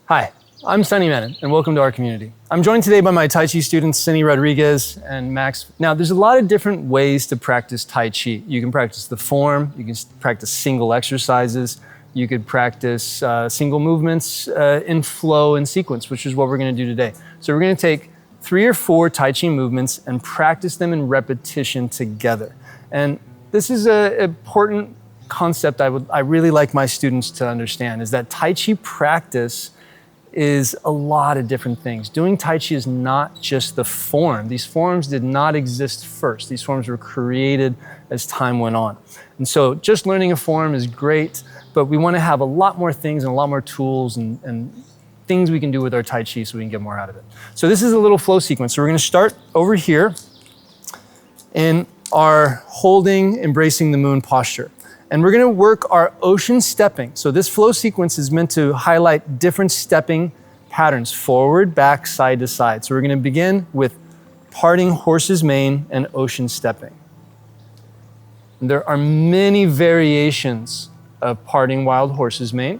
Hi, I'm Sunny Menon, and welcome to our community. I'm joined today by my Tai Chi students, Cindy Rodriguez and Max. Now, there's a lot of different ways to practice Tai Chi. You can practice the form, you can practice single exercises, you could practice single movements in flow and sequence, which is what we're gonna do today. So we're gonna take 3 or 4 Tai Chi movements and practice them in repetition together. And this is an important concept I really like my students to understand, is that Tai Chi practice is a lot of different things. Doing Tai Chi is not just the form. These forms did not exist first. These forms were created as time went on. And so just learning a form is great, but we want to have a lot more things and a lot more tools and things we can do with our Tai Chi so we can get more out of it. So this is a little flow sequence. So we're going to start over here in our holding, embracing the moon posture. And we're gonna work our ocean stepping. So this flow sequence is meant to highlight different stepping patterns, forward, back, side to side. So we're gonna begin with parting horse's mane and ocean stepping. And there are many variations of parting wild horse's mane,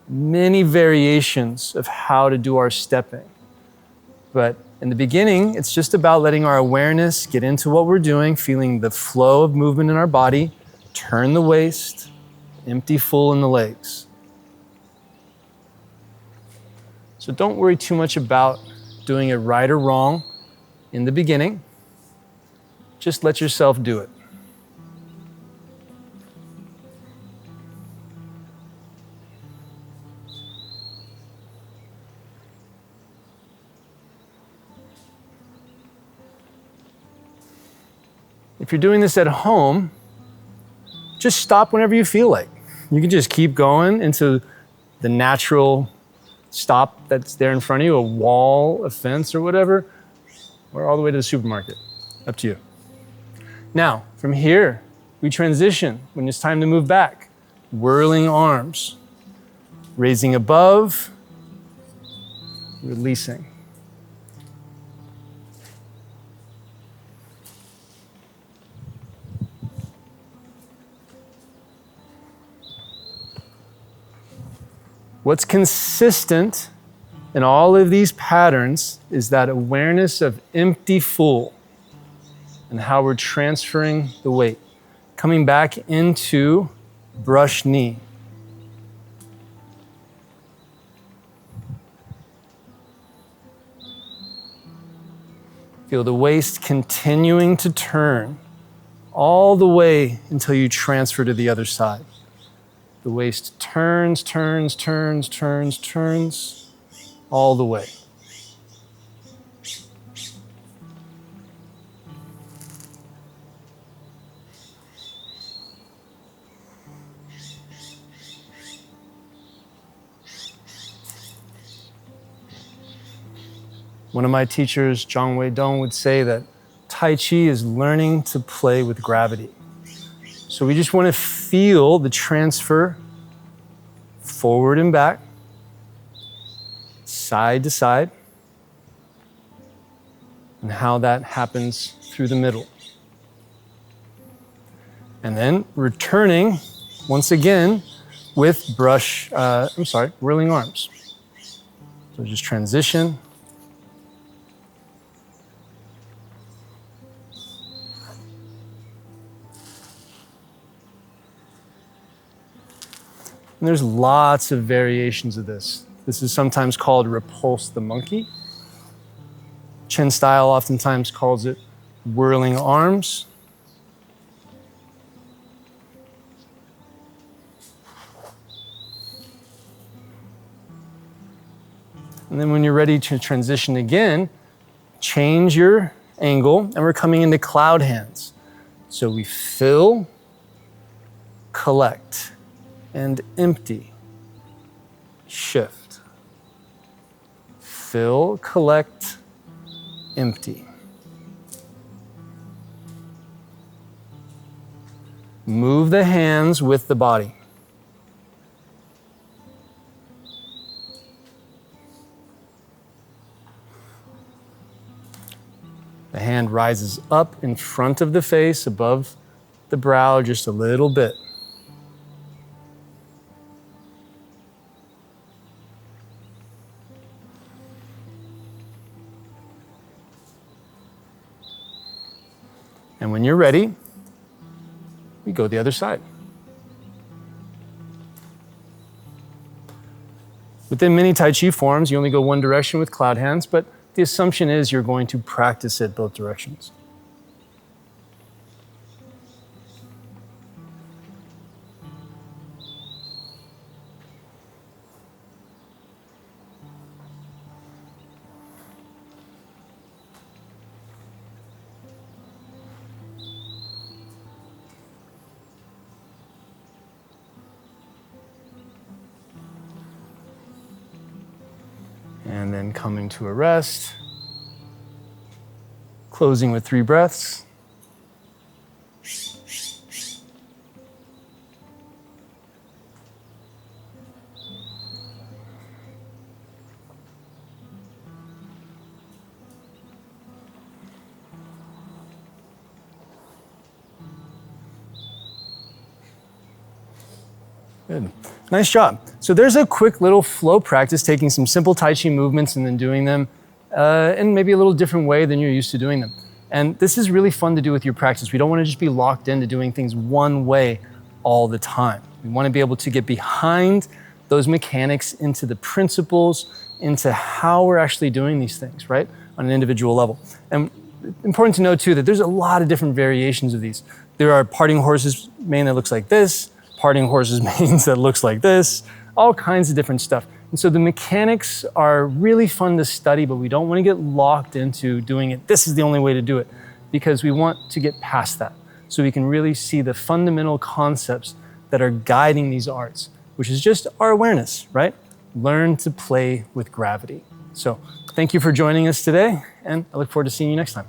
many variations of how to do our stepping. But in the beginning, it's just about letting our awareness get into what we're doing, feeling the flow of movement in our body. Turn the waist, empty full in the legs. So don't worry too much about doing it right or wrong in the beginning. Just let yourself do it. If you're doing this at home, just stop whenever you feel like. You can just keep going into the natural stop that's there in front of you, a wall, a fence, or whatever, or all the way to the supermarket. Up to you. Now, from here, we transition when it's time to move back. Whirling arms, raising above, releasing. What's consistent in all of these patterns is that awareness of empty full and how we're transferring the weight, coming back into brush knee. Feel the waist continuing to turn all the way until you transfer to the other side. The waist turns, turns, turns, turns, turns, all the way. One of my teachers, Zhang Wei Dong, would say that Tai Chi is learning to play with gravity. So we just want to feel the transfer forward and back, side to side, and how that happens through the middle. And then returning once again with whirling arms. So just transition. And there's lots of variations of this. This is sometimes called repulse the monkey. Chen style oftentimes calls it whirling arms. And then when you're ready to transition again, change your angle, and we're coming into cloud hands. So we fill, collect, and empty. Shift. Fill, collect, empty. Move the hands with the body. The hand rises up in front of the face, above the brow just a little bit. And when you're ready, we go the other side. Within many Tai Chi forms, you only go one direction with cloud hands, but the assumption is you're going to practice it both directions. And then coming to a rest, closing with 3 breaths. Good. Nice job. So there's a quick little flow practice, taking some simple Tai Chi movements and then doing them in maybe a little different way than you're used to doing them. And this is really fun to do with your practice. We don't want to just be locked into doing things one way all the time. We want to be able to get behind those mechanics, into the principles, into how we're actually doing these things, right? On an individual level. And important to know too that there's a lot of different variations of these. There are parting horses mane that looks like this, parting horses manes that looks like this, all kinds of different stuff. And so the mechanics are really fun to study, but we don't want to get locked into doing it. This is the only way to do it, because we want to get past that so we can really see the fundamental concepts that are guiding these arts, which is just our awareness, right? Learn to play with gravity. So thank you for joining us today, and I look forward to seeing you next time.